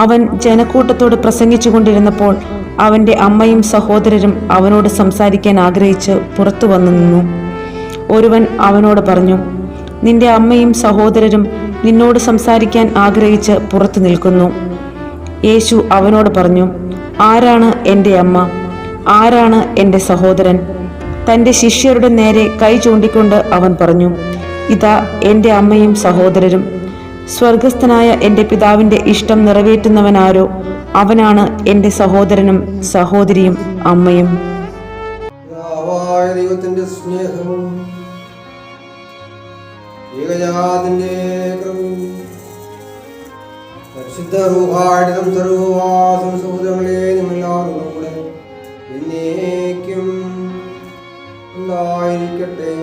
അവൻ ജനക്കൂട്ടത്തോട് പ്രസംഗിച്ചു കൊണ്ടിരുന്നപ്പോൾ അവന്റെ അമ്മയും സഹോദരരും അവനോട് സംസാരിക്കാൻ ആഗ്രഹിച്ച് പുറത്തു വന്നു നിന്നു. ഒരുവൻ അവനോട് പറഞ്ഞു, നിന്റെ അമ്മയും സഹോദരരും നിന്നോട് സംസാരിക്കാൻ ആഗ്രഹിച്ച് പുറത്തു നിൽക്കുന്നു. യേശു അവനോട് പറഞ്ഞു, ആരാണ് എൻ്റെ അമ്മ, ആരാണ് എൻ്റെ സഹോദരൻ? തൻ്റെ ശിഷ്യരുടെ നേരെ കൈ ചൂണ്ടിക്കൊണ്ട് അവൻ പറഞ്ഞു, ഇതാ എൻ്റെ അമ്മയും സഹോദരരും. സ്വർഗസ്ഥനായ എൻ്റെ പിതാവിൻ്റെ ഇഷ്ടം നിറവേറ്റുന്നവനാരോ അവനാണ് എൻ്റെ സഹോദരനും സഹോദരിയും അമ്മയും. ദൈവത്തിന്റെ സ്നേഹവും ഏകജാതന്റെ കൃപയും പരിശുദ്ധ റൂഹായുടെ സർവ്വവാസം സഹോദരങ്ങളെ നിങ്ങളെല്ലാവരും കൂടെ എന്നേക്കും ഉണ്ടായിരിക്കട്ടെ.